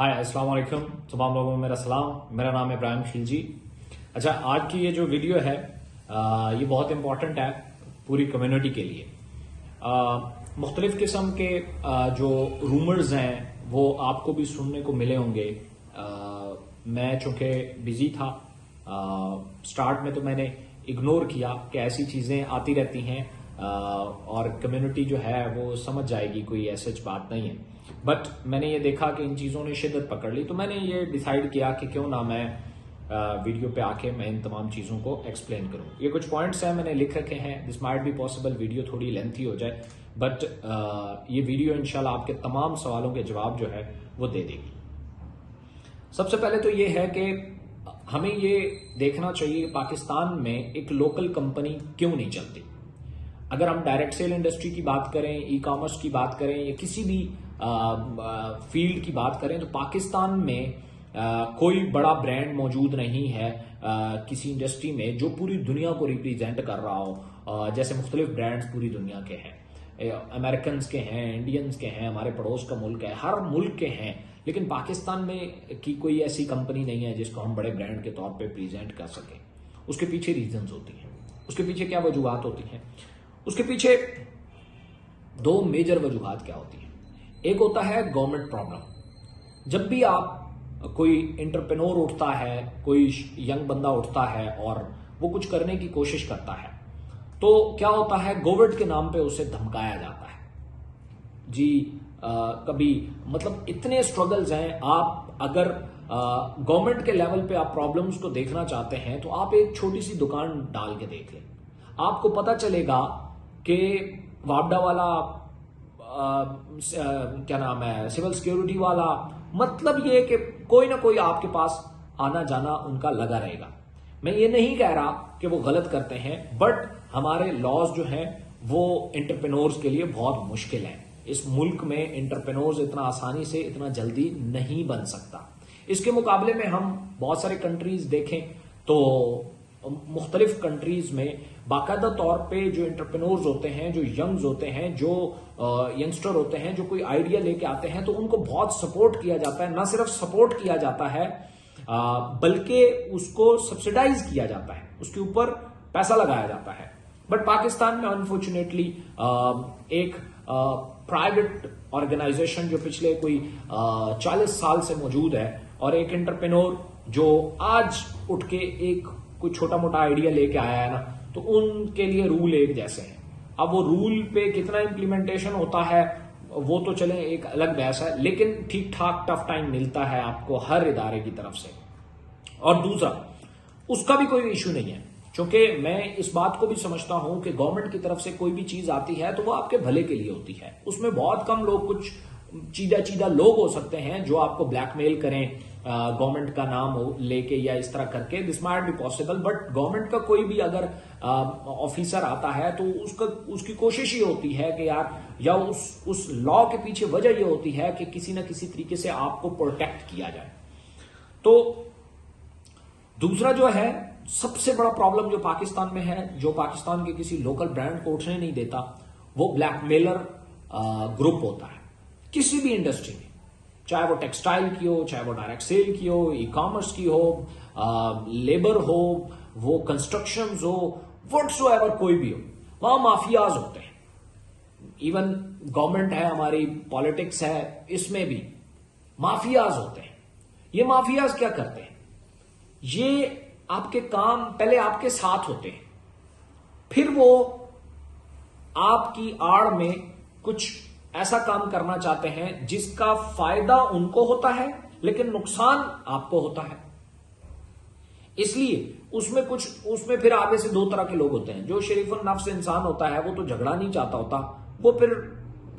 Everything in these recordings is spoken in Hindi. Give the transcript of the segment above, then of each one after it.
हाय अस्सलाम वालेकुम, तमाम लोगों को मेरा सलाम। मेरा नाम है इब्राहिम खिलजी। अच्छा, आज की ये जो वीडियो है ये बहुत इंपॉर्टेंट है पूरी कम्युनिटी के लिए। मुख्तलिफ किस्म के जो रूमर्स हैं वो आपको भी सुनने को मिले होंगे। मैं चूंकि बिजी था स्टार्ट में, तो मैंने इग्नोर किया कि ऐसी चीज़ें आती रहती हैं और कम्युनिटी जो है वो समझ जाएगी, कोई ऐसी बात नहीं है। बट मैंने ये देखा कि इन चीज़ों ने शिद्दत पकड़ ली, तो मैंने ये डिसाइड किया कि क्यों ना मैं वीडियो पे आके मैं इन तमाम चीज़ों को एक्सप्लेन करूं। ये कुछ पॉइंट्स हैं मैंने लिख रखे हैं। This might be possible video थोड़ी लेंथी हो जाए, बट ये वीडियो इंशाल्लाह आपके तमाम सवालों के जवाब जो है वो दे देगी। सबसे पहले तो ये है कि हमें ये देखना चाहिए पाकिस्तान में एक लोकल कंपनी क्यों नहीं चलती। अगर हम डायरेक्ट सेल इंडस्ट्री की बात करें, ई कॉमर्स की बात करें या किसी भी फील्ड की बात करें, तो पाकिस्तान में कोई बड़ा ब्रांड मौजूद नहीं है किसी इंडस्ट्री में जो पूरी दुनिया को रिप्रेजेंट कर रहा हो। जैसे मुख्तलिफ ब्रांड्स पूरी दुनिया के हैं, अमेरिकन के हैं, इंडियंस के हैं, हमारे पड़ोस का मुल्क है, हर मुल्क के हैं, लेकिन पाकिस्तान में की कोई ऐसी कंपनी नहीं है जिसको हम बड़े ब्रांड के तौर पे प्रेजेंट कर सकें। उसके पीछे रीजंस होती हैं, उसके पीछे क्या वजूहत होती हैं। उसके पीछे दो मेजर वजूहत क्या होती हैं। एक होता है गवर्नमेंट प्रॉब्लम। जब भी आप कोई एंटरप्रेन्योर उठता है, कोई यंग बंदा उठता है और वो कुछ करने की कोशिश करता है, तो क्या होता है, गवर्नमेंट के नाम पे उसे धमकाया जाता है जी। कभी मतलब इतने स्ट्रगल्स हैं। आप अगर गवर्नमेंट के लेवल पे आप प्रॉब्लम्स को देखना चाहते हैं तो आप एक छोटी सी दुकान डाल के देख लें, आपको पता चलेगा कि वापडा वाला क्या नाम है, सिविल सिक्योरिटी वाला, मतलब ये कि कोई ना कोई आपके पास आना जाना उनका लगा रहेगा। मैं ये नहीं कह रहा कि वो गलत करते हैं, बट हमारे लॉज जो हैं वो एंटरप्रेन्योर्स के लिए बहुत मुश्किल है। इस मुल्क में एंटरप्रेन्योर्स इतना आसानी से इतना जल्दी नहीं बन सकता। इसके मुकाबले में हम बहुत सारे कंट्रीज देखें तो मुख्तलिफ कंट्रीज में बाकायदा तौर पे जो एंटरप्रेन्योर्स होते हैं, जो यंग्स होते हैं, जो यंगस्टर होते हैं, जो कोई आइडिया लेके आते हैं, तो उनको बहुत सपोर्ट किया जाता है। ना सिर्फ सपोर्ट किया जाता है बल्कि उसको सब्सिडाइज किया जाता है, उसके ऊपर पैसा लगाया जाता है। बट पाकिस्तान में अनफॉर्चुनेटली एक प्राइवेट ऑर्गेनाइजेशन जो पिछले कोई 40 साल से मौजूद है, और एक एंटरप्रेन्योर जो आज उठ के एक कोई छोटा मोटा आइडिया लेके आया है ना, तो उनके लिए रूल एक जैसे हैं। अब वो रूल पे कितना इंप्लीमेंटेशन होता है वो तो चले एक अलग बहस है, लेकिन ठीक ठाक टफ टाइम मिलता है आपको हर इदारे की तरफ से। और दूसरा, उसका भी कोई इश्यू नहीं है, क्योंकि मैं इस बात को भी समझता हूं कि गवर्नमेंट की तरफ से कोई भी चीज आती है तो वो आपके भले के लिए होती है। उसमें बहुत कम लोग, कुछ चीदा लोग हो सकते हैं जो आपको ब्लैकमेल करें गवर्नमेंट का नाम लेके या इस तरह करके। This might be possible, but government का कोई भी अगर ऑफिसर आता है तो उसकी कोशिश ये होती है कि यार, या उस लॉ के पीछे वजह ये होती है कि किसी ना किसी तरीके से आपको प्रोटेक्ट किया जाए। तो दूसरा जो है सबसे बड़ा प्रॉब्लम जो पाकिस्तान में है, जो पाकिस्तान के किसी लोकल ब्रांड को उठने नहीं देता, वो ब्लैकमेलर ग्रुप होता है किसी भी इंडस्ट्री में, चाहे वो टेक्सटाइल की हो, चाहे वो डायरेक्ट सेल की हो, ई कॉमर्स की हो, लेबर हो, वो कंस्ट्रक्शन हो, व्हाटसोएवर कोई भी हो, वहां माफियाज होते हैं। इवन गवर्नमेंट है हमारी, पॉलिटिक्स है, इसमें भी माफियाज होते हैं। ये माफियाज क्या करते हैं, ये आपके काम पहले आपके साथ होते हैं, फिर वो आपकी आड़ में कुछ ऐसा काम करना चाहते हैं जिसका फायदा उनको होता है लेकिन नुकसान आपको होता है। इसलिए उसमें फिर आगे से दो तरह के लोग होते हैं। जो शरीफुल नफ्स इंसान होता है वो तो झगड़ा नहीं चाहता होता, वो फिर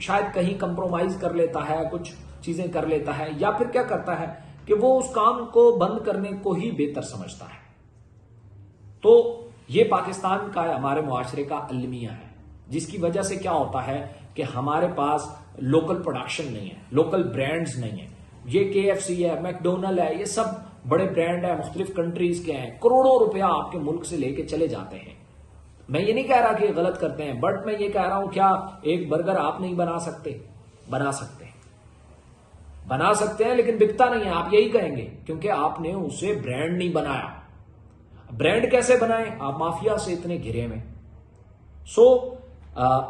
शायद कहीं कंप्रोमाइज कर लेता है, कुछ चीजें कर लेता है, या फिर क्या करता है कि वो उस काम को बंद करने को ही बेहतर समझता है। तो ये पाकिस्तान का, हमारे मुआशरे का अलमिया है, जिसकी वजह से क्या होता है कि हमारे पास लोकल प्रोडक्शन नहीं है, लोकल ब्रांड्स नहीं है। ये KFC है, मैकडोनल्ड है, ये सब बड़े ब्रांड है, मुख्तलिफ कंट्रीज के हैं, करोड़ों रुपया आपके मुल्क से लेके चले जाते हैं। मैं ये नहीं कह रहा कि गलत करते हैं, बट मैं ये कह रहा हूं क्या एक बर्गर आप नहीं बना सकते? बना सकते हैं। बना सकते हैं लेकिन बिकता नहीं है, आप यही कहेंगे, क्योंकि आपने उसे ब्रांड नहीं बनाया। ब्रांड कैसे बनाए? आप माफिया से इतने घिरे में।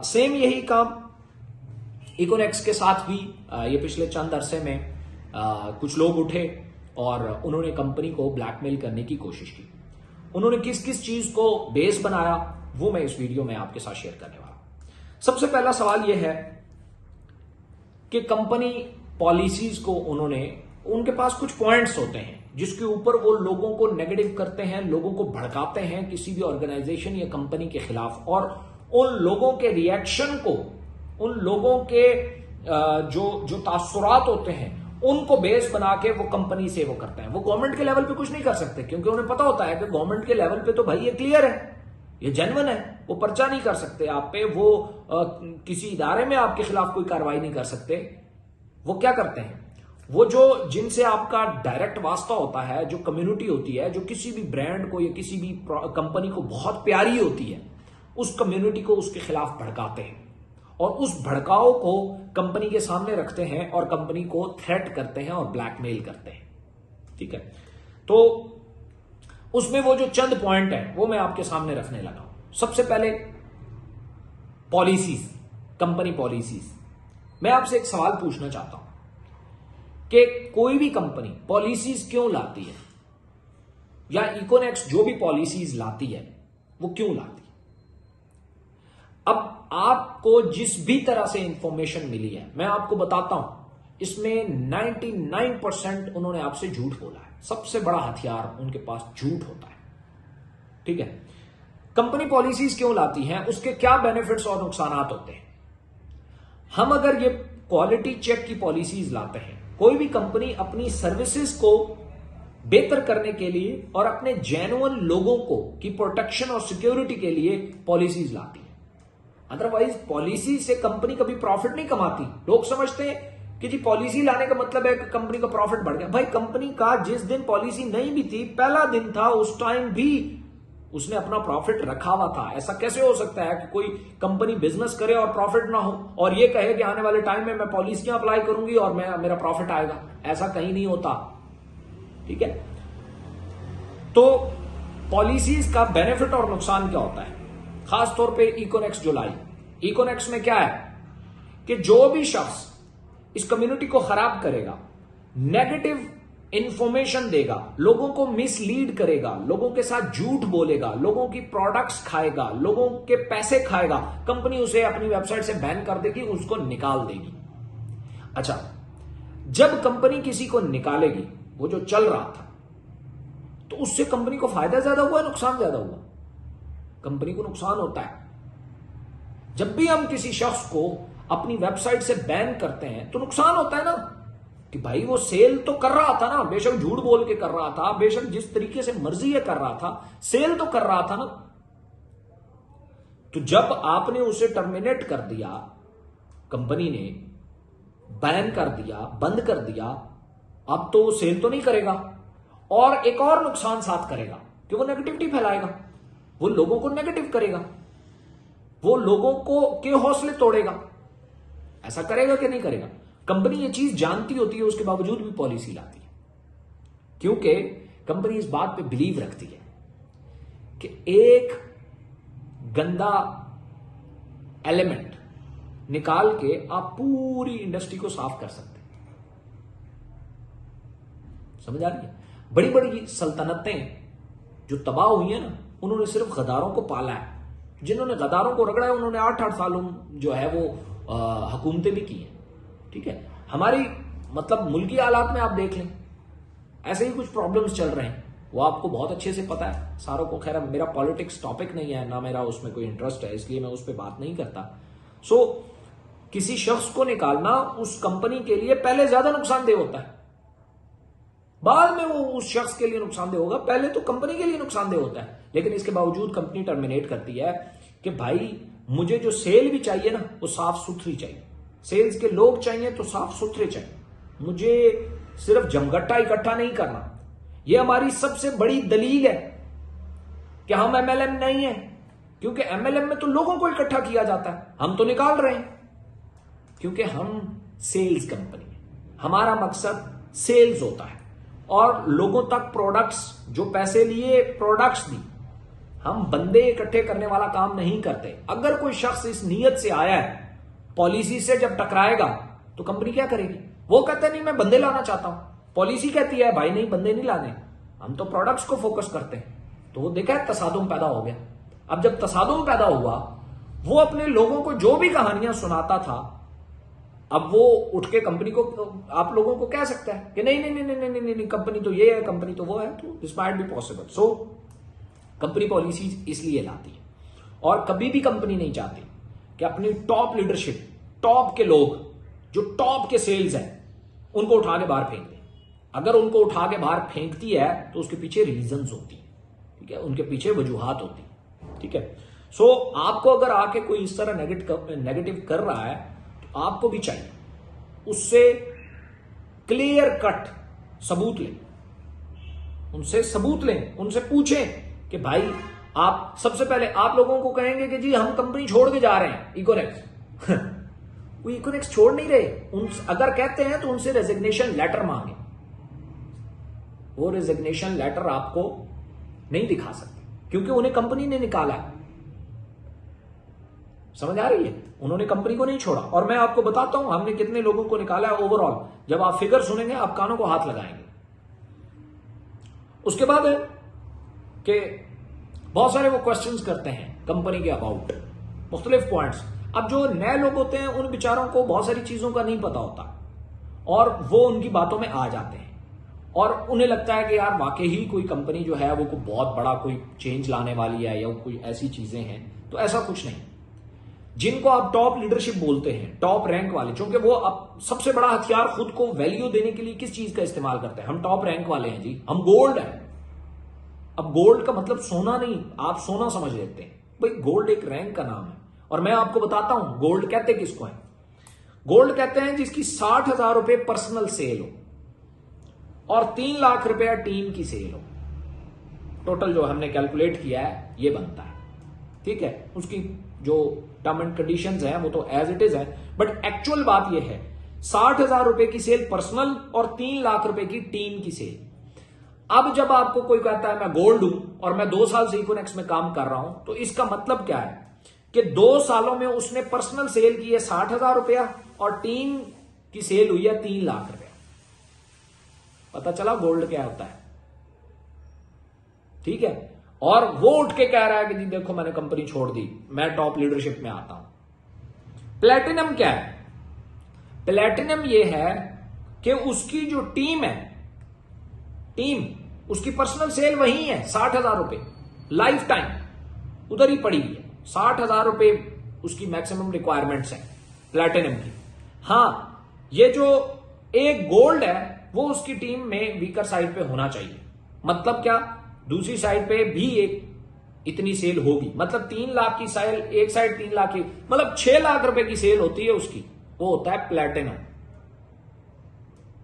सेम यही काम इकोनेक्स के साथ भी ये पिछले चंद अरसे में कुछ लोग उठे और उन्होंने कंपनी को ब्लैकमेल करने की कोशिश की। उन्होंने किस किस चीज को बेस बनाया वो मैं इस वीडियो में आपके साथ शेयर करने वाला हूं। सबसे पहला सवाल यह है कि कंपनी पॉलिसीज को उनके पास कुछ पॉइंट्स होते हैं जिसके ऊपर वो लोगों को नेगेटिव करते हैं, लोगों को भड़काते हैं किसी भी ऑर्गेनाइजेशन या कंपनी के खिलाफ, और उन लोगों के रिएक्शन को, उन लोगों के जो तासुरात होते हैं उनको बेस बना के वो कंपनी से वो करते हैं। वो गवर्नमेंट के लेवल पे कुछ नहीं कर सकते, क्योंकि उन्हें पता होता है कि गवर्नमेंट के लेवल पे तो भाई ये क्लियर है, ये जेन्युइन है, वो पर्चा नहीं कर सकते आप पे, वो किसी इदारे में आपके खिलाफ कोई कार्रवाई नहीं कर सकते। वो क्या करते हैं, वो जो जिनसे आपका डायरेक्ट वास्ता होता है, जो कम्युनिटी होती है, जो किसी भी ब्रांड को या किसी भी कंपनी को बहुत प्यारी होती है, उस कम्युनिटी को उसके खिलाफ भड़काते हैं और उस भड़काओ को कंपनी के सामने रखते हैं और कंपनी को थ्रेट करते हैं और ब्लैकमेल करते हैं। ठीक है, तो उसमें वो जो चंद पॉइंट है वो मैं आपके सामने रखने लगा हूं। सबसे पहले पॉलिसीज, कंपनी पॉलिसीज। मैं आपसे एक सवाल पूछना चाहता हूं कि कोई भी कंपनी पॉलिसीज क्यों लाती है, या इकोनेक्स जो भी पॉलिसीज लाती है वो क्यों लाती है? अब आपको जिस भी तरह से इंफॉर्मेशन मिली है मैं आपको बताता हूं, इसमें 99% उन्होंने आपसे झूठ बोला है। सबसे बड़ा हथियार उनके पास झूठ होता है। ठीक है, कंपनी पॉलिसीज क्यों लाती हैं, उसके क्या बेनिफिट्स और नुकसान होते हैं। हम अगर ये क्वालिटी चेक की पॉलिसीज लाते हैं, कोई भी कंपनी अपनी सर्विसेज को बेहतर करने के लिए और अपने जेन्युइन लोगों को की प्रोटेक्शन और सिक्योरिटी के लिए पॉलिसीज लाती है। अदरवाइज पॉलिसी से कंपनी कभी प्रॉफिट नहीं कमाती। लोग समझते हैं कि जी पॉलिसी लाने का मतलब है कि कंपनी का प्रॉफिट बढ़ गया। भाई कंपनी का जिस दिन पॉलिसी नहीं भी थी, पहला दिन था, उस टाइम भी उसने अपना प्रॉफिट रखा हुआ था। ऐसा कैसे हो सकता है कि कोई कंपनी बिजनेस करे और प्रॉफिट ना हो और ये कहे कि आने वाले टाइम में मैं पॉलिसियां अप्लाई करूंगी और मेरा प्रॉफिट आएगा? ऐसा कहीं नहीं होता। ठीक है, तो पॉलिसीज का बेनिफिट और नुकसान क्या होता है, खासतौर पे इकोनेक्स जो लाई। इकोनेक्स में क्या है कि जो भी शख्स इस कम्युनिटी को खराब करेगा, नेगेटिव इंफॉर्मेशन देगा, लोगों को मिसलीड करेगा, लोगों के साथ झूठ बोलेगा, लोगों की प्रोडक्ट्स खाएगा, लोगों के पैसे खाएगा, कंपनी उसे अपनी वेबसाइट से बैन कर देगी, उसको निकाल देगी। अच्छा, जब कंपनी किसी को निकालेगी, वो जो चल रहा था, तो उससे कंपनी को फायदा ज्यादा हुआ, नुकसान ज्यादा हुआ? कंपनी को नुकसान होता है। जब भी हम किसी शख्स को अपनी वेबसाइट से बैन करते हैं तो नुकसान होता है ना, कि भाई वो सेल तो कर रहा था ना, बेशक झूठ बोल के कर रहा था, बेशक जिस तरीके से मर्जी है कर रहा था, सेल तो कर रहा था ना। तो जब आपने उसे टर्मिनेट कर दिया, कंपनी ने बैन कर दिया, बंद कर दिया, अब तो सेल तो नहीं करेगा, और एक और नुकसान साथ करेगा कि वो नेगेटिविटी फैलाएगा, वो लोगों को नेगेटिव करेगा, वो लोगों को के हौसले तोड़ेगा। ऐसा करेगा कि नहीं करेगा? कंपनी ये चीज जानती होती है, उसके बावजूद भी पॉलिसी लाती है, क्योंकि कंपनी इस बात पे बिलीव रखती है कि एक गंदा एलिमेंट निकाल के आप पूरी इंडस्ट्री को साफ कर सकते हैं। समझ आ रही है? बड़ी बड़ी सल्तनतें जो तबाह हुई है ना, उन्होंने सिर्फ गद्दारों को पाला है। जिन्होंने गद्दारों को रगड़ा है उन्होंने 8-8 सालों जो है वो हुकूमतें भी की हैं। ठीक है, हमारी मतलब मुल्की हालात में आप देख लें, ऐसे ही कुछ प्रॉब्लम्स चल रहे हैं, वो आपको बहुत अच्छे से पता है सारों को। खैर मेरा पॉलिटिक्स टॉपिक नहीं है, ना मेरा उसमें कोई इंटरेस्ट है, इसलिए मैं उस पर बात नहीं करता। किसी शख्स को निकालना उस कंपनी के लिए पहले ज्यादा नुकसानदेह होता है, बाद में वो उस शख्स के लिए नुकसानदेह होगा, पहले तो कंपनी के लिए नुकसानदेह होता है। लेकिन इसके बावजूद कंपनी टर्मिनेट करती है कि भाई मुझे जो सेल भी चाहिए ना वो साफ सुथरी चाहिए, सेल्स के लोग चाहिए तो साफ सुथरे चाहिए, मुझे सिर्फ जमघट्टा इकट्ठा नहीं करना। ये हमारी सबसे बड़ी दलील है कि हम एमएलएम नहीं है, क्योंकि एमएलएम में तो लोगों को इकट्ठा किया जाता है, हम तो निकाल रहे हैं क्योंकि हम सेल्स कंपनी है, हमारा मकसद सेल्स होता है और लोगों तक प्रोडक्ट्स, जो पैसे लिए प्रोडक्ट्स दी, हम बंदे इकट्ठे करने वाला काम नहीं करते। अगर कोई शख्स इस नीयत से आया है, पॉलिसी से जब टकराएगा तो कंपनी क्या करेगी? वो कहता है नहीं मैं बंदे लाना चाहता हूं, पॉलिसी कहती है भाई नहीं बंदे नहीं लाने, हम तो प्रोडक्ट्स को फोकस करते हैं। तो वो देखा है तसादुम पैदा हो गया। अब जब तसादुम पैदा हुआ, वो अपने लोगों को जो भी कहानियां सुनाता था, अब वो उठ के कंपनी को, आप लोगों को कह सकता है कि नहीं नहीं नहीं नहीं नहीं नहीं कंपनी तो ये है, कंपनी तो वो है, तो this might be possible. So company policies इसलिए लाती है और कभी भी कंपनी नहीं चाहती कि अपनी टॉप लीडरशिप, टॉप के लोग जो टॉप के सेल्स हैं, उनको उठा के बाहर फेंक दें। अगर उनको उठा के बाहर फेंकती है तो उसके पीछे रीजंस होती है, ठीक है, उनके पीछे वजूहात होती है, ठीक है। सो आपको अगर आके कोई इस तरह नेगेटिव कर रहा है तो आपको भी चाहिए उससे क्लियर कट सबूत लें, उनसे सबूत लें, उनसे पूछें कि भाई आप, सबसे पहले आप लोगों को कहेंगे कि जी हम कंपनी छोड़ के जा रहे हैं इकोनेक्स वो इकोनेक्स छोड़ नहीं रहे। अगर कहते हैं तो उनसे रेजिग्नेशन लेटर मांगे, वो रेजिग्नेशन लेटर आपको नहीं दिखा सकते क्योंकि उन्हें कंपनी ने निकाला है। समझ आ रही है? उन्होंने कंपनी को नहीं छोड़ा। और मैं आपको बताता हूं हमने कितने लोगों को निकाला है ओवरऑल। जब आप फिगर सुनेंगे आप कानों को हाथ लगाएंगे। उसके बाद है कि बहुत सारे वो क्वेश्चंस करते हैं कंपनी के अबाउट, मुख्तलिफ पॉइंट्स। अब जो नए लोग होते हैं उन बेचारों को बहुत सारी चीजों का नहीं पता होता और वो उनकी बातों में आ जाते हैं और उन्हें लगता है कि यार वाकई ही कोई कंपनी जो है वो कोई बहुत बड़ा कोई चेंज लाने वाली है या कोई ऐसी चीजें हैं। तो ऐसा कुछ नहीं। जिनको आप टॉप लीडरशिप बोलते हैं, टॉप रैंक वाले, क्योंकि वो अब सबसे बड़ा हथियार खुद को वैल्यू देने के लिए किस चीज का इस्तेमाल करते हैं? हम टॉप रैंक वाले हैं जी, हम गोल्ड हैं। अब गोल्ड का मतलब सोना नहीं, आप सोना समझ लेते हैं। भाई गोल्ड एक रैंक का नाम है और मैं आपको बताता हूं गोल्ड कहते किसको है। गोल्ड कहते हैं जिसकी 60,000 रुपए पर्सनल सेल हो और 3 लाख रुपया टीम की सेल हो। टोटल जो हमने कैलकुलेट किया है ये बनता है, ठीक है। उसकी जो टर्म एंड कंडीशंस है वो तो एज इट इज है, बट एक्चुअल बात यह है 60,000 रुपए की सेल पर्सनल और 3 लाख रुपए की टीम की सेल। अब जब आपको कोई कहता है मैं गोल्ड हूं और मैं 2 साल से इकोनेक्स में काम कर रहा हूं, तो इसका मतलब क्या है कि 2 सालों में उसने पर्सनल सेल की है 60,000 रुपया और टीम की सेल हुई है 3 लाख रुपया। पता चला गोल्ड क्या होता है, ठीक है। और वो उठ के कह रहा है कि जी देखो मैंने कंपनी छोड़ दी, मैं टॉप लीडरशिप में आता हूं। प्लेटिनम क्या है? प्लेटिनम ये है कि उसकी जो टीम है, टीम उसकी पर्सनल सेल वही है 60,000 रुपए, लाइफ टाइम उधर ही पड़ी है। 60,000 रुपए उसकी मैक्सिमम रिक्वायरमेंट्स है प्लेटिनम की। हां, ये जो एक गोल्ड है वो उसकी टीम में वीकर साइड पे होना चाहिए। मतलब क्या? दूसरी साइड पे भी एक इतनी सेल होगी, मतलब 3 लाख की सेल एक साइड, 3 लाख की, मतलब 6 लाख रुपए की सेल होती है उसकी, वो होता है प्लेटिनम।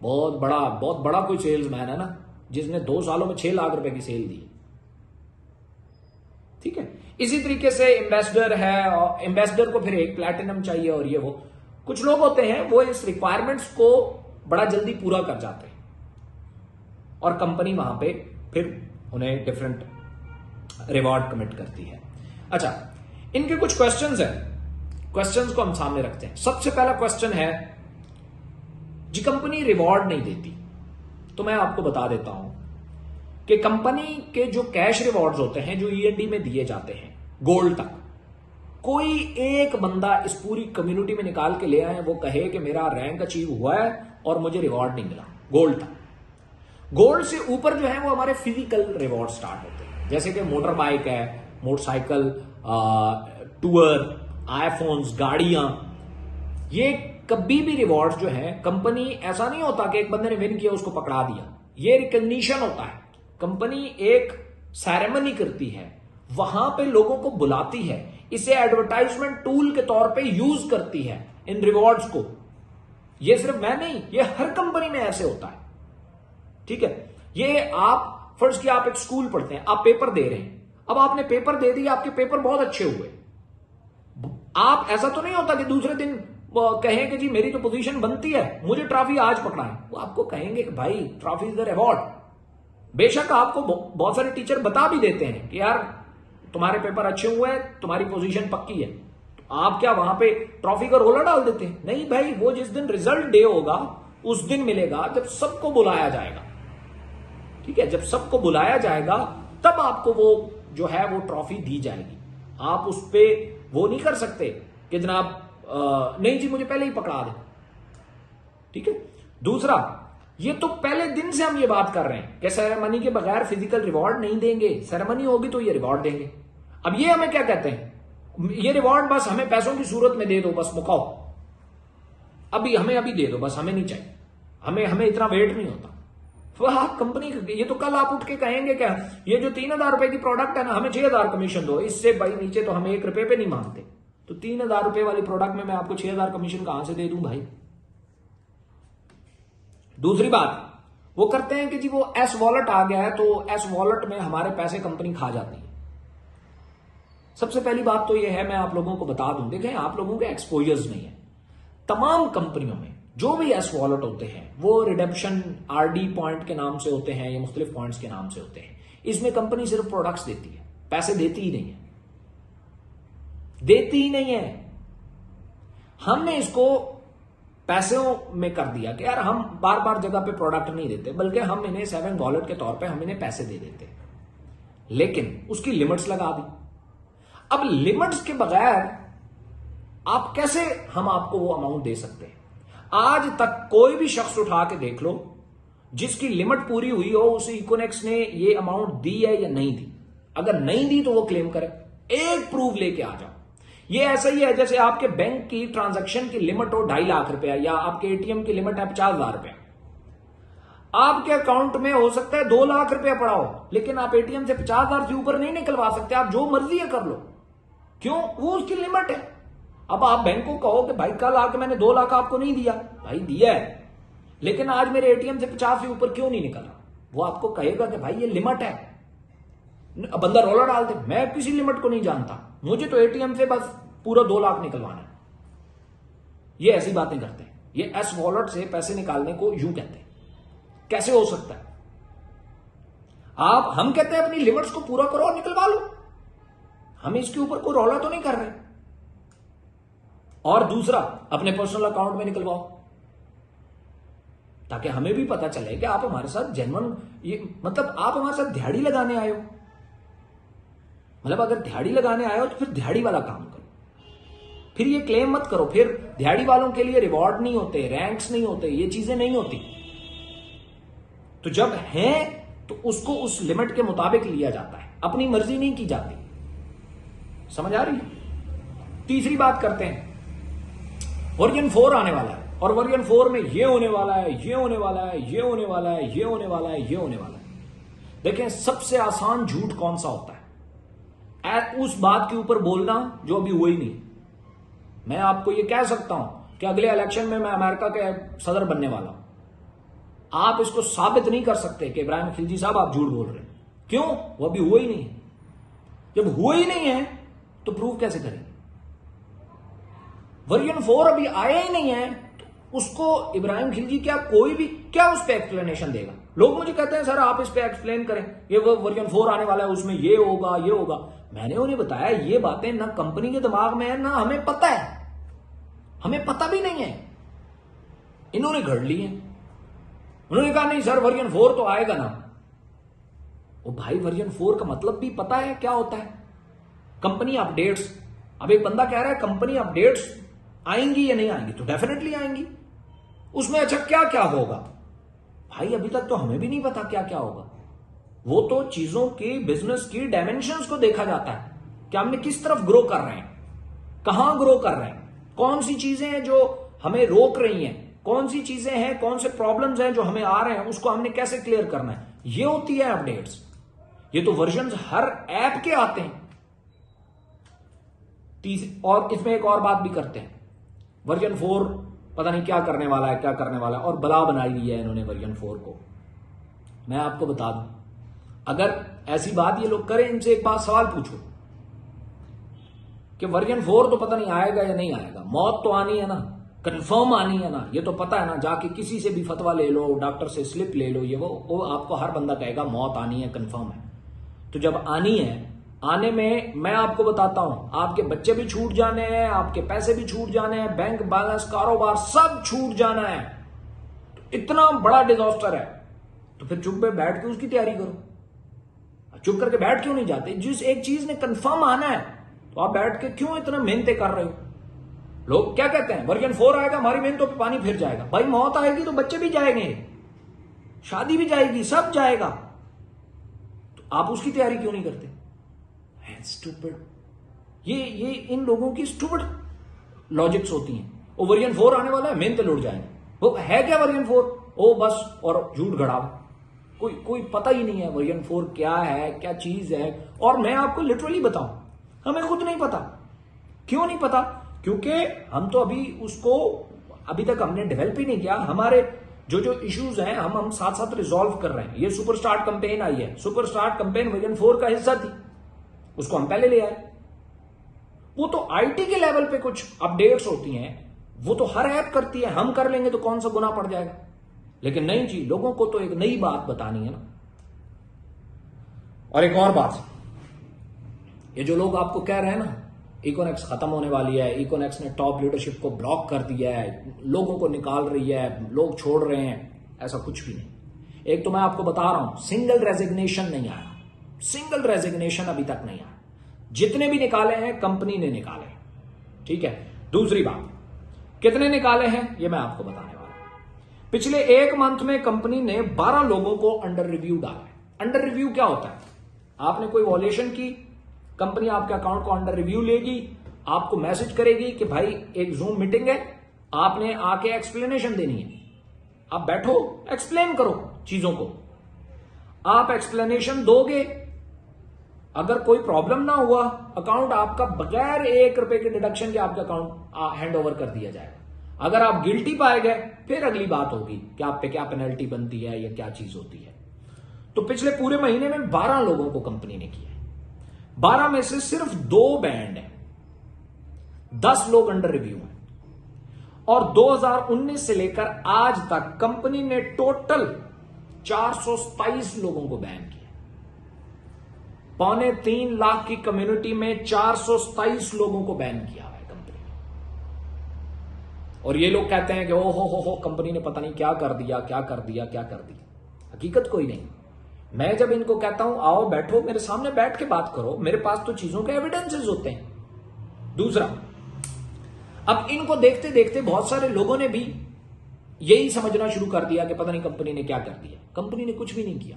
बहुत बड़ा कोई सेल्समैन है ना जिसने 2 सालों में 6 लाख रुपए की सेल दी, ठीक है। इसी तरीके से एम्बेसडर है और एम्बेसडर को फिर एक प्लेटिनम चाहिए और ये वो कुछ लोग होते हैं वो इस रिक्वायरमेंट्स को बड़ा जल्दी पूरा कर जाते हैं और कंपनी वहां पे फिर उन्हें डिफरेंट रिवॉर्ड कमिट करती है। अच्छा, इनके कुछ क्वेश्चंस हैं, क्वेश्चंस को हम सामने रखते हैं। सबसे पहला क्वेश्चन है जी कंपनी रिवॉर्ड नहीं देती। तो मैं आपको बता देता हूं कि कंपनी के जो कैश रिवॉर्ड्स होते हैं जो ईएनडी में दिए जाते हैं गोल्ड तक, कोई एक बंदा इस पूरी कम्युनिटी में निकाल के ले आए वो कहे कि मेरा रैंक अचीव हुआ है और मुझे रिवॉर्ड नहीं मिला गोल्ड तक। गोल्ड से ऊपर जो है वो हमारे फिजिकल रिवॉर्ड स्टार्ट होते हैं, जैसे कि मोटर बाइक है, मोटरसाइकिल, टूर, आईफोन्स, गाड़ियां। ये कभी भी रिवॉर्ड्स जो है कंपनी, ऐसा नहीं होता कि एक बंदे ने विन किया उसको पकड़ा दिया, ये रिकग्निशन होता है। कंपनी एक सेरेमनी करती है, वहां पे लोगों को बुलाती है, इसे एडवर्टाइजमेंट टूल के तौर पे यूज करती है इन रिवॉर्ड्स को। ये सिर्फ मैं नहीं, ये हर कंपनी में ऐसे होता है, ठीक है। ये आप फर्ज किया आप एक स्कूल पढ़ते हैं, आप पेपर दे रहे हैं, अब आपने पेपर दे दिया, आपके पेपर बहुत अच्छे हुए, आप ऐसा तो नहीं होता कि दूसरे दिन वो कहें कि जी मेरी तो पोजीशन बनती है, मुझे ट्रॉफी आज पकड़ाएं, वो आपको कहेंगे कि भाई ट्रॉफी इज द अवार्ड। बेशक आपको बहुत सारे टीचर बता भी देते हैं कि यार तुम्हारे पेपर अच्छे हुए हैं, तुम्हारी पोजीशन पक्की है, तो आप क्या वहां पे ट्रॉफी का रोला डाल देते हैं? नहीं भाई, वो जिस दिन रिजल्ट डे होगा उस दिन मिलेगा, जब सबको बुलाया जाएगा। ठीक है, जब सबको बुलाया जाएगा तब आपको वो जो है वो ट्रॉफी दी जाएगी। आप उस पे वो नहीं कर सकते कि जनाब नहीं जी मुझे पहले ही पकड़ा दे। ठीक है। दूसरा, ये तो पहले दिन से हम ये बात कर रहे हैं कि सेरेमनी के बगैर फिजिकल रिवॉर्ड नहीं देंगे, सेरेमनी होगी तो ये रिवॉर्ड देंगे। अब ये हमें क्या कहते हैं, ये रिवॉर्ड बस हमें पैसों की सूरत में दे दो, बस मुकाओ, हमें अभी दे दो, बस हमें नहीं चाहिए, हमें इतना वेट नहीं होता। वह कंपनी, ये तो कल आप उठ के कहेंगे क्या, ये जो 3,000 रुपए की प्रोडक्ट है ना, हमें 6,000 कमीशन दो, इससे भाई नीचे तो हम 1 रुपए पे नहीं मांगते। तो 3,000 रुपए वाली प्रोडक्ट में मैं आपको 6,000 कमीशन कहां से दे दूं भाई। दूसरी बात, वो करते हैं कि जी वो एस वॉलेट आ गया है, तो एस वॉलेट में हमारे पैसे कंपनी खा जाती है। सबसे पहली बात तो ये है, मैं आप लोगों को बता दूं, देखें आप लोगों के एक्सपोजर्स नहीं है। तमाम कंपनियों में जो भी एस वॉलेट होते हैं वो रिडेम्पशन आरडी पॉइंट के नाम से होते हैं या मुख्तलिफ पॉइंट्स के नाम से होते हैं। इसमें कंपनी सिर्फ प्रोडक्ट्स देती है, पैसे देती ही नहीं है, देती ही नहीं है। हमने इसको पैसों में कर दिया कि यार हम बार बार जगह पे प्रोडक्ट नहीं देते, बल्कि हम इन्हें 7 वॉलेट के तौर पे हम इन्हें पैसे दे देते, लेकिन उसकी लिमिट्स लगा दी। अब लिमिट्स के बगैर आप कैसे हम आपको वो अमाउंट दे सकते हैं? आज तक कोई भी शख्स उठा के देख लो जिसकी लिमिट पूरी हुई हो, उसे इकोनेक्स ने ये अमाउंट दी है या नहीं दी। अगर नहीं दी तो वो क्लेम करे, एक प्रूफ लेके आ जाओ। ये ऐसा ही है जैसे आपके बैंक की ट्रांजैक्शन की लिमिट हो 2.5 लाख रुपया, या आपके एटीएम की लिमिट है 50,000 रुपया। आपके अकाउंट में हो सकता है 2 लाख रुपया पड़ा हो, लेकिन आप एटीएम से 50,000 से ऊपर नहीं निकलवा सकते। आप जो मर्जी है कर लो, क्यों? वो उसकी लिमिट है। अब आप बैंक को कहो कि भाई कल आके मैंने 2 लाख आपको नहीं दिया, भाई दिया है, लेकिन आज मेरे एटीएम से 50 से ऊपर क्यों नहीं निकला? वो आपको कहेगा कि भाई ये लिमिट है। बंदा रोला डाल दे, मैं किसी लिमिट को नहीं जानता, मुझे तो एटीएम से बस पूरा 2 लाख निकलवाना है। ये ऐसी बातें करते हैं। ये एस वॉलेट से पैसे निकालने को यूं कहते हैं। कैसे हो सकता है? हम कहते हैं अपनी लिमिट्स को पूरा करो और निकलवा लो, हम इसके ऊपर कोई रौला तो नहीं कर रहे। और दूसरा, अपने पर्सनल अकाउंट में निकलवाओ, ताकि हमें भी पता चले कि आप हमारे साथ जेन्युइन, ये मतलब आप हमारे साथ दिहाड़ी लगाने आए हो। मतलब अगर दिहाड़ी लगाने आए हो तो फिर दिहाड़ी वाला काम करो, फिर ये क्लेम मत करो, फिर दिहाड़ी वालों के लिए रिवॉर्ड नहीं होते, रैंक्स नहीं होते, ये चीजें नहीं होती। तो जब है तो उसको उस लिमिट के मुताबिक लिया जाता है, अपनी मर्जी नहीं की जाती। समझ आ रही है? तीसरी बात करते हैं, वर्जन 4 आने वाला है और वर्जन 4 में ये होने वाला है, ये होने वाला है, ये होने वाला है, ये होने वाला है, ये होने वाला है। देखें सबसे आसान झूठ कौन सा होता है? उस बात के ऊपर बोलना जो अभी हुई नहीं। मैं आपको ये कह सकता हूं कि अगले इलेक्शन में मैं अमेरिका के सदर बनने वाला हूं, आप इसको साबित नहीं कर सकते कि इब्राहिम खिलजी साहब आप झूठ बोल रहे हैं। क्यों? वो अभी हुआ ही नहीं है। जब हुआ ही नहीं है तो प्रूव कैसे करेंगे? वर्जन 4 अभी आया ही नहीं है तो उसको इब्राहिम खिलजी क्या कोई भी क्या उस पर एक्सप्लेनेशन देगा? लोग मुझे कहते हैं सर आप इस पे एक्सप्लेन करें, ये वो वर्जन 4 आने वाला है, उसमें ये होगा, ये होगा। मैंने उन्हें बताया ये बातें ना कंपनी के दिमाग में है ना हमें पता है, हमें पता भी नहीं है, इन्होंने घड़ ली है। उन्होंने कहा नहीं सर वर्जन 4 तो आएगा ना। ओ भाई वर्जन 4 का मतलब भी पता है क्या होता है? Company updates. अब एक बंदा कह रहा है कंपनी अपडेट्स आएंगी या नहीं आएंगी, तो डेफिनेटली आएंगी। उसमें अच्छा क्या क्या होगा? भाई अभी तक तो हमें भी नहीं पता क्या क्या होगा। वो तो चीजों की, बिजनेस की डायमेंशंस को देखा जाता है कि हमने किस तरफ ग्रो कर रहे हैं, कहां ग्रो कर रहे हैं, कौन सी चीजें हैं जो हमें रोक रही हैं, कौन सी चीजें हैं, कौन से प्रॉब्लम्स हैं जो हमें आ रहे हैं, उसको हमने कैसे क्लियर करना है। ये होती है अपडेट्स। ये तो वर्जन हर ऐप के आते हैं। और इसमें एक और बात भी करते हैं, वर्जन 4 पता नहीं क्या करने वाला है, क्या करने वाला है, और बला बनाई हुई है इन्होंने वर्जन 4 को। मैं आपको बता दूं, अगर ऐसी बात ये लोग करें, इनसे एक बात सवाल पूछो कि वर्जन 4 तो पता नहीं आएगा या नहीं आएगा, मौत तो आनी है ना। कंफर्म आनी है ना, ये तो पता है ना, जाके किसी से भी फतवा ले लो, डॉक्टर से स्लिप ले लो, ये वो आपको हर बंदा कहेगा मौत आनी है, कंफर्म है। तो जब आनी है, आने में मैं आपको बताता हूं, आपके बच्चे भी छूट जाने हैं, आपके पैसे भी छूट जाने हैं, बैंक बैलेंस, कारोबार सब छूट जाना है। तो इतना बड़ा डिजास्टर है, तो फिर चुप में बैठ के उसकी तैयारी करो। चुप करके बैठ क्यों नहीं जाते? जिस एक चीज ने कंफर्म आना है तो आप बैठ के क्यों इतना मेहनतें कर रहे हो? लोग क्या कहते हैं, वर्जन 4 आएगा, हमारी मेहनतों पे पानी फिर जाएगा। भाई मौत आएगी तो बच्चे भी जाएंगे, शादी भी जाएगी, सब जाएगा, तो आप उसकी तैयारी क्यों नहीं करते? स्टूपिड, ये इन लोगों की स्टूपिड लॉजिक्स होती हैं। वो वर्जन 4 आने वाला है, मेहनत लुट जाएंगे। वो है क्या वर्जन 4? ओ बस और झूठ गड़ा, कोई पता ही नहीं है वर्जन 4 क्या है, क्या चीज है। और मैं आपको लिटरली बताऊं, हमें खुद नहीं पता। क्यों नहीं पता? क्योंकि हम तो अभी तक हमने डेवलप ही नहीं किया। हमारे जो इश्यूज हैं हम साथ साथ रिजॉल्व कर रहे हैं। ये सुपर स्टार्ट कैंपेन आई है, सुपर स्टार्ट कैंपेन वर्जन 4 का हिस्सा थी, उसको हम पहले ले आए। वो तो आईटी के लेवल पे कुछ अपडेट्स होती हैं, वो तो हर ऐप करती है, हम कर लेंगे तो कौन सा गुना पड़ जाएगा। लेकिन नहीं जी, लोगों को तो एक नई बात बतानी है ना। और एक और बात, ये जो लोग आपको कह रहे हैं ना इकोनेक्स खत्म होने वाली है, इकोनेक्स ने टॉप लीडरशिप को ब्लॉक कर दिया है, लोगों को निकाल रही है, लोग छोड़ रहे हैं, ऐसा कुछ भी नहीं। एक तो मैं आपको बता रहा हूं, सिंगल रेजिग्नेशन नहीं आया, सिंगल रेजिग्नेशन अभी तक नहीं आया। जितने भी निकाले हैं कंपनी ने निकाले, ठीक है। दूसरी बात, कितने निकाले हैं ये मैं आपको बताने वाला हूं। पिछले 1 मंथ में कंपनी ने 12 लोगों को अंडर रिव्यू डाला है। अंडर रिव्यू क्या होता है? आपने कोई वॉल्यूशन की, कंपनी आपके अकाउंट को अंडर रिव्यू लेगी, आपको मैसेज करेगी कि भाई एक जूम मीटिंग है, आपने आके एक्सप्लेनेशन देनी है। आप बैठो, एक्सप्लेन करो चीजों को। आप एक्सप्लेनेशन दोगे, अगर कोई प्रॉब्लम ना हुआ, अकाउंट आपका बगैर 1 रुपए के डिडक्शन के आपका अकाउंट हैंड ओवर कर दिया जाएगा। अगर आप गिल्टी पाए गए, फिर अगली बात होगी कि आप पे क्या पेनल्टी बनती है या क्या चीज होती है। तो पिछले पूरे महीने में 12 लोगों को कंपनी ने किया है। 12 में से सिर्फ 2 बैंड है, 10 लोग अंडर रिव्यू हैं। और 2019 से लेकर आज तक कंपनी ने टोटल 427 लोगों को बैन किया। 2.25 लाख की कम्युनिटी में 427 लोगों को बैन किया है कंपनी ने। और ये लोग कहते हैं कि ओ हो कंपनी ने पता नहीं क्या कर दिया, क्या कर दिया, क्या कर दिया। हकीकत कोई नहीं। मैं जब इनको कहता हूं आओ बैठो, मेरे सामने बैठ के बात करो, मेरे पास तो चीजों के एविडेंसेस होते हैं। दूसरा, अब इनको देखते देखते बहुत सारे लोगों ने भी यही समझना शुरू कर दिया कि पता नहीं कंपनी ने क्या कर दिया। कंपनी ने कुछ भी नहीं किया,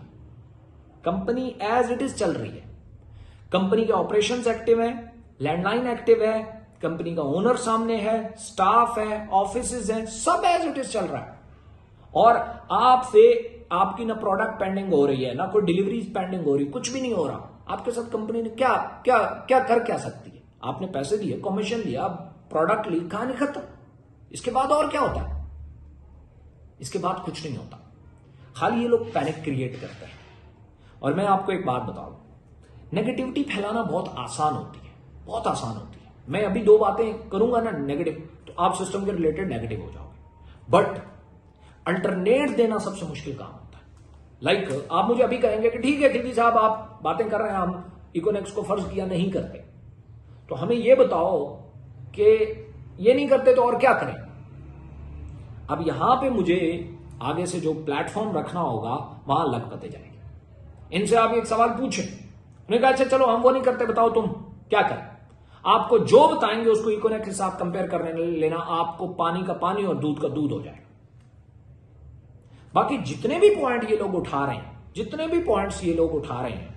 कंपनी एज इट इज चल रही है। कंपनी के ऑपरेशंस एक्टिव है, लैंडलाइन एक्टिव है, कंपनी का ओनर सामने है, स्टाफ है, ऑफिसेज है, सब एज इट इज चल रहा है। और आपकी ना प्रोडक्ट पेंडिंग हो रही है, ना कोई डिलीवरीज पेंडिंग हो रही, कुछ भी नहीं हो रहा। आपके साथ कंपनी ने क्या क्या क्या कर क्या सकती है? आपने पैसे दिए, कमीशन दिया, प्रोडक्ट ली, कहानी खत्म। इसके बाद और क्या होता है? इसके बाद कुछ नहीं होता। खाली ये लोग पैनिक क्रिएट करते हैं। और मैं आपको एक बात बताऊं, नेगेटिविटी फैलाना बहुत आसान होती है, बहुत आसान होती है। मैं अभी 2 बातें करूंगा ना नेगेटिव, तो आप सिस्टम के रिलेटेड नेगेटिव हो जाओगे। बट अल्टरनेट देना सबसे मुश्किल काम होता है। लाइक आप मुझे अभी कहेंगे कि ठीक है खिलजी साहब आप बातें कर रहे हैं, हम इकोनेक्स को फर्ज किया नहीं करते, तो हमें यह बताओ कि ये नहीं करते तो और क्या करें। अब यहां पे मुझे आगे से जो प्लेटफॉर्म रखना होगा वहां लग पते जाएंगे। इनसे आप एक सवाल पूछें, उन्होंने कहा अच्छा चलो हम वो नहीं करते, बताओ तुम क्या करें। आपको जो बताएंगे उसको इकोनेक्स के साथ कंपेयर करने लेना, आपको पानी का पानी और दूध का दूध हो जाएगा। बाकी जितने भी पॉइंट ये लोग उठा रहे हैं, जितने भी पॉइंट्स ये लोग उठा रहे हैं,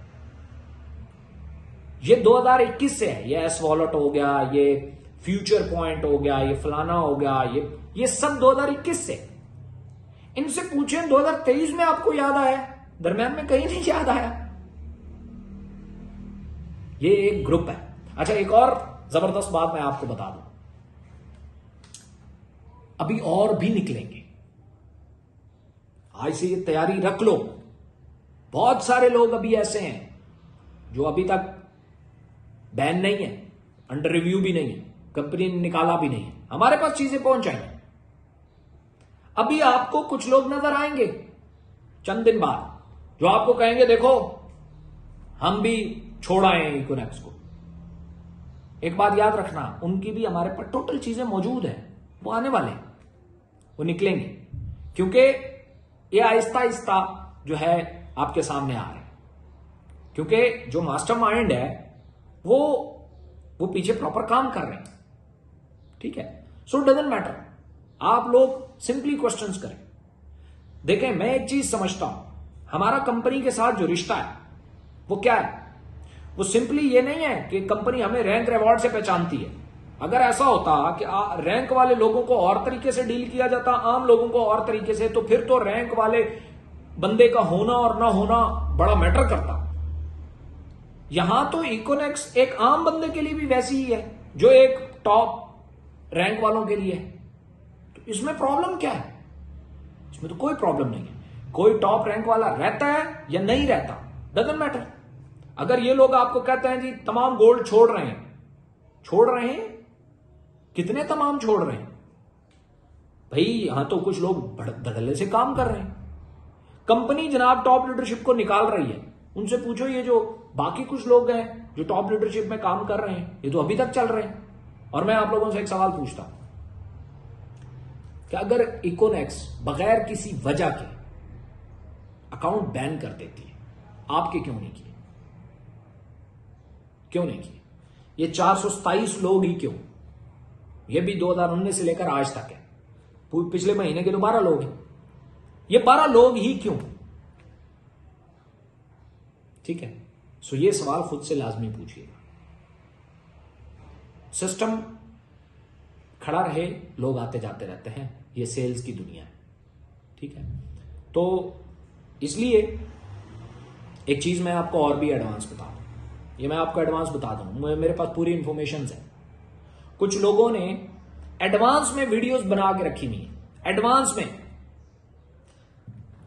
ये 2021 से है। ये एस वॉलेट हो गया, ये फ्यूचर पॉइंट हो गया, ये फलाना हो गया, ये सब 2021 से। इनसे पूछें 2023 में आपको याद आया? दरम्यान में कहीं नहीं याद आया। ये एक ग्रुप है। अच्छा एक और जबरदस्त बात मैं आपको बता दूं, अभी और भी निकलेंगे, आज से ये तैयारी रख लो। बहुत सारे लोग अभी ऐसे हैं जो अभी तक बैन नहीं है, अंडर रिव्यू भी नहीं है, कंपनी ने निकाला भी नहीं है, हमारे पास चीजें पहुंच जाएंगी। अभी आपको कुछ लोग नजर आएंगे चंद दिन बाद जो आपको कहेंगे देखो हम भी छोड़ आए हैं इकोनेक्स को। एक बात याद रखना, उनकी भी हमारे पास टोटल चीजें मौजूद है, वो आने वाले हैं, वो निकलेंगे, क्योंकि ये आहिस्ता आहिस्ता जो है आपके सामने आ रहे हैं, क्योंकि जो मास्टरमाइंड है वो पीछे प्रॉपर काम कर रहे हैं। ठीक है, सो डजंट मैटर, आप लोग सिंपली क्वेश्चंस करें। देखें, मैं एक चीज समझता हूं, हमारा कंपनी के साथ जो रिश्ता है वो क्या है, वो सिंपली ये नहीं है कि कंपनी हमें रैंक रिवॉर्ड से पहचानती है। अगर ऐसा होता कि रैंक वाले लोगों को और तरीके से डील किया जाता, आम लोगों को और तरीके से, तो फिर तो रैंक वाले बंदे का होना और ना होना बड़ा मैटर करता। यहां तो इकोनेक्स एक आम बंदे के लिए भी वैसी ही है जो एक टॉप रैंक वालों के लिए है। तो इसमें प्रॉब्लम क्या है? इसमें तो कोई प्रॉब्लम नहीं है। कोई टॉप रैंक वाला रहता है या नहीं रहता, डजंट मैटर। अगर ये लोग आपको कहते हैं जी तमाम गोल्ड छोड़ रहे हैं, कितने तमाम छोड़ रहे हैं भाई? यहां तो कुछ लोग धड़ल्ले से काम कर रहे हैं। कंपनी जनाब टॉप लीडरशिप को निकाल रही है, उनसे पूछो ये जो बाकी कुछ लोग हैं जो टॉप लीडरशिप में काम कर रहे हैं, ये तो अभी तक चल रहे हैं। और मैं आप लोगों से एक सवाल पूछता हूं कि अगर इकोनेक्स बगैर किसी वजह के अकाउंट बैन कर देती है, आपके क्यों नहीं किए? क्यों नहीं किए? ये 427 लोग ही क्यों? ये भी 2019 से लेकर आज तक है, पिछले महीने के तो 12 लोग हैं, ये 12 लोग ही क्यों? ठीक है, सो ये सवाल खुद से लाजमी पूछिएगा। सिस्टम खड़ा रहे, लोग आते जाते रहते हैं, ये सेल्स की दुनिया है। ठीक है, तो इसलिए एक चीज मैं आपको और भी एडवांस बता दूं, ये मैं आपको एडवांस बता दूं, मेरे पास पूरी इंफॉर्मेशन है। कुछ लोगों ने एडवांस में वीडियोस बना के रखी हुई है। एडवांस में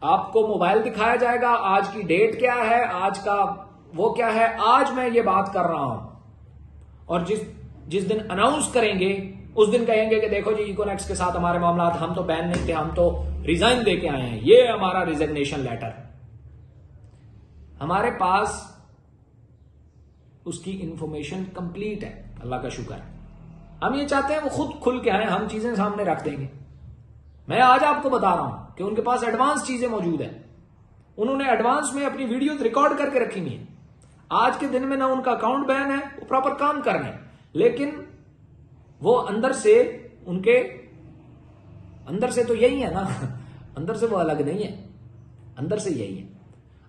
आपको मोबाइल दिखाया जाएगा, आज की डेट क्या है, आज का वो क्या है, आज मैं ये बात कर रहा हूं, और जिस दिन अनाउंस करेंगे उस दिन कहेंगे कि देखो जी इकोनेक्स के साथ हमारे मामला, हम तो बैन नहीं थे, हम तो रिजाइन दे के आए हैं, ये हमारा रिजिग्नेशन लेटर। हमारे पास उसकी इंफॉर्मेशन कंप्लीट है, अल्लाह का शुक्र है। हम ये चाहते हैं वो खुद खुल के आए, हम चीजें सामने रख देंगे। मैं आज आपको बता रहा हूं कि उनके पास एडवांस चीजें मौजूद है, उन्होंने एडवांस में अपनी वीडियो रिकॉर्ड करके रखी हुई है। आज के दिन में ना उनका अकाउंट बैन है, वो प्रॉपर काम कर रहे हैं, लेकिन वो अंदर से, उनके अंदर से तो यही है ना, अंदर से वो अलग नहीं है, अंदर से यही है।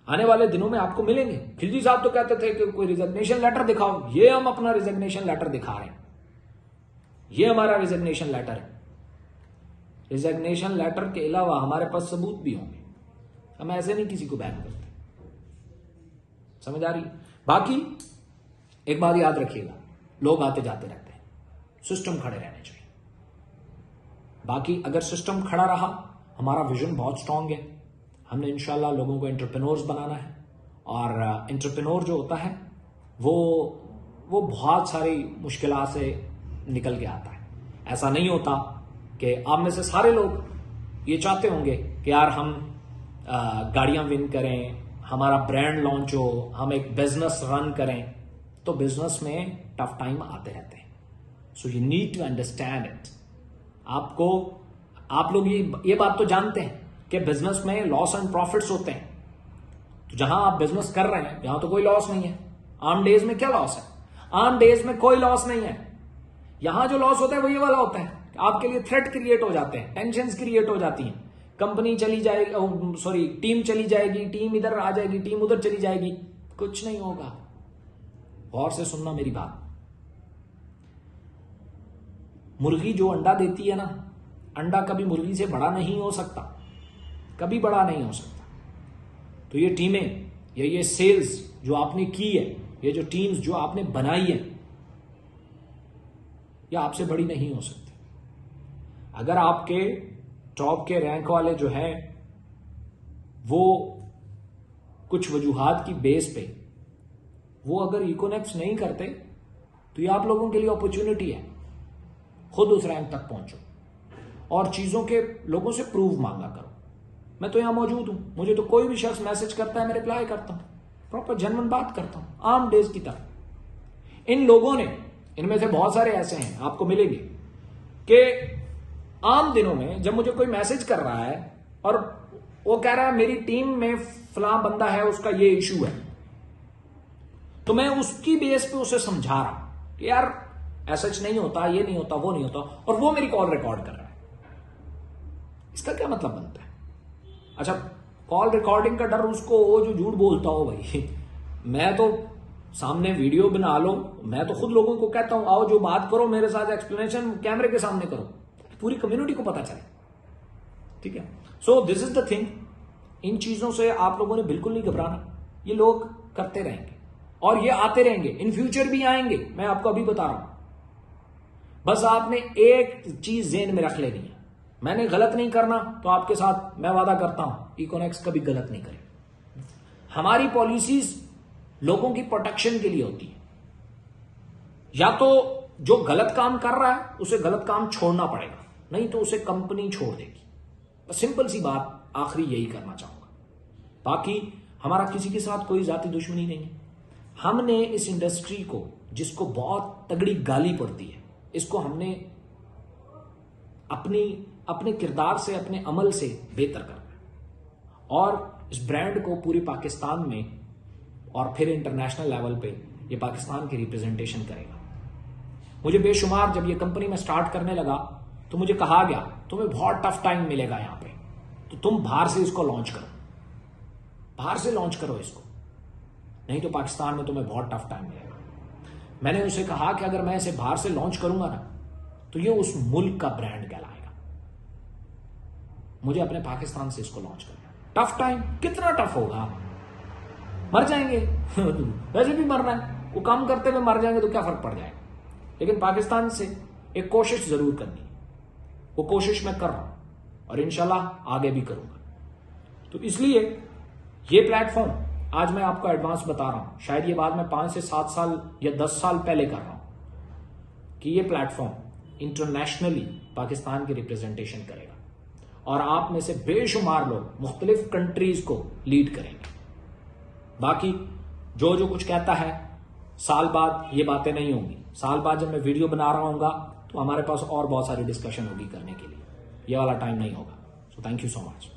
आने वाले दिनों में आपको मिलेंगे। खिलजी साहब तो कहते थे कि कोई रिजिग्नेशन लेटर दिखाओ, ये हम अपना रिजिग्नेशन लेटर दिखा रहे हैं, ये हमारा रिजिग्नेशन लेटर है। रिजिग्नेशन लेटर के अलावा हमारे पास सबूत भी होंगे, हम ऐसे नहीं किसी को बैन करते। समझ आ रही? बाकी एक बात याद रखिएगा, लोग आते जाते रहते हैं, सिस्टम खड़े रहने चाहिए। बाकी अगर सिस्टम खड़ा रहा, हमारा विजन बहुत स्ट्रांग है, हमने इंशाल्लाह लोगों को एंटरप्रेन्योर्स बनाना है, और एंटरप्रेन्योर जो होता है वो बहुत सारी मुश्किलात से निकल के आता है। ऐसा नहीं होता कि आप में से सारे लोग ये चाहते होंगे कि यार हम गाड़ियां विन करें, हमारा ब्रांड लॉन्च हो, हम एक बिजनेस रन करें। तो बिजनेस में टफ टाइम आते रहते हैं, so you need to understand it. आप लोग ये बात तो जानते हैं कि बिजनेस में लॉस एंड प्रॉफिट्स होते हैं। तो जहां आप बिजनेस कर रहे हैं, यहां तो कोई लॉस नहीं है। आम डेज में क्या लॉस है? आम डेज में कोई लॉस नहीं है। यहां जो लॉस होता है वो ये वाला होता है, आपके लिए थ्रेट क्रिएट हो जाते हैं, टेंशंस क्रिएट हो जाती हैं। कंपनी चली जाएगी, सॉरी टीम चली जाएगी, टीम इधर आ जाएगी, टीम उधर चली जाएगी, कुछ नहीं होगा। गौर से सुनना मेरी बात। मुर्गी जो अंडा देती है ना, अंडा कभी मुर्गी से बड़ा नहीं हो सकता, कभी बड़ा नहीं हो सकता। तो ये टीमें या ये सेल्स जो आपने की है, ये जो टीम्स जो आपने बनाई है, ये आपसे बड़ी नहीं हो सकती। अगर आपके टॉप के रैंक वाले जो हैं वो कुछ वजूहात की बेस पे वो अगर इकोनेक्स नहीं करते, तो ये आप लोगों के लिए अपॉर्चुनिटी है, खुद उस रैंक तक पहुंचो। और चीजों के लोगों से प्रूफ मांगा करो। मैं तो यहां मौजूद हूं, मुझे तो कोई भी शख्स मैसेज करता है मैं रिप्लाई करता हूं, प्रॉपर जेन्युइन बात करता हूं आम डेज की तरह। इन लोगों ने, इनमें से बहुत सारे ऐसे हैं आपको मिलेंगे कि आम दिनों में जब मुझे कोई मैसेज कर रहा है और वो कह रहा है मेरी टीम में फलां बंदा है उसका ये इशू है, तो मैं उसकी बेस पे उसे समझा रहा हूं कि यार ऐसा नहीं होता, ये नहीं होता, वो नहीं होता, और वो मेरी कॉल रिकॉर्ड कर रहा है। इसका क्या मतलब बनता है? अच्छा, कॉल रिकॉर्डिंग का डर उसको, वो जो झूठ बोलता हो भाई, मैं तो सामने वीडियो बना लो, मैं तो खुद लोगों को कहता हूं आओ जो बात करो मेरे साथ एक्सप्लेनेशन कैमरे के सामने करो, पूरी कम्युनिटी को पता चले। ठीक है, so this is the thing. इन चीजों से आप लोगों ने बिल्कुल नहीं घबराना, ये लोग करते रहेंगे और ये आते रहेंगे, इन फ्यूचर भी आएंगे, मैं आपको अभी बता रहा हूं। बस आपने एक चीज ज़हन में रख लेनी है, मैंने गलत नहीं करना, तो आपके साथ मैं वादा करता हूं इकोनेक्स कभी गलत नहीं करे। हमारी पॉलिसीज लोगों की प्रोटेक्शन के लिए होती है। या तो जो गलत काम कर रहा है उसे गलत काम छोड़ना पड़ेगा, नहीं तो उसे कंपनी छोड़ देगी। बस सिंपल सी बात, आखिरी यही करना चाहूंगा। बाकी हमारा किसी के साथ कोई जाति दुश्मनी नहीं है। हमने इस इंडस्ट्री को, जिसको बहुत तगड़ी गाली पड़ती है, इसको हमने अपने किरदार से, अपने अमल से बेहतर करना है और इस ब्रांड को पूरी पाकिस्तान में और फिर इंटरनेशनल लेवल पे ये पाकिस्तान की रिप्रेजेंटेशन करेगा। मुझे बेशुमार जब ये कंपनी में स्टार्ट करने लगा तो मुझे कहा गया तुम्हें बहुत टफ टाइम मिलेगा यहां पे, तो तुम बाहर से इसको लॉन्च करो, बाहर से लॉन्च करो इसको, नहीं तो पाकिस्तान में तुम्हें बहुत टफ टाइम मिलेगा। मैंने उसे कहा कि अगर मैं इसे बाहर से लॉन्च करूंगा ना तो ये उस मुल्क का ब्रांड कहलाएगा, मुझे अपने पाकिस्तान से इसको लॉन्च करना। टफ टाइम कितना टफ होगा, मर जाएंगे वैसे भी मरना है, वो काम करते हुए मर जाएंगे तो क्या फर्क पड़ जाएगा। लेकिन पाकिस्तान से एक कोशिश जरूर करनी है, वो कोशिश मैं कर रहा हूं और इंशाल्लाह आगे भी करूंगा। तो इसलिए ये प्लेटफॉर्म आज मैं आपको एडवांस बता रहा हूं, शायद ये बात मैं 5 से 7 साल या 10 साल पहले कर रहा हूं कि ये प्लेटफॉर्म इंटरनेशनली पाकिस्तान की रिप्रेजेंटेशन करेगा और आप में से बेशुमार लोग मुख्तलिफ कंट्रीज को लीड करेंगे। बाकी जो जो कुछ कहता है, साल बाद ये बातें नहीं होंगी। साल बाद जब मैं वीडियो बना रहा हूंगा तो हमारे पास और बहुत सारी डिस्कशन होगी करने के लिए, ये वाला टाइम नहीं होगा। So thank you so much.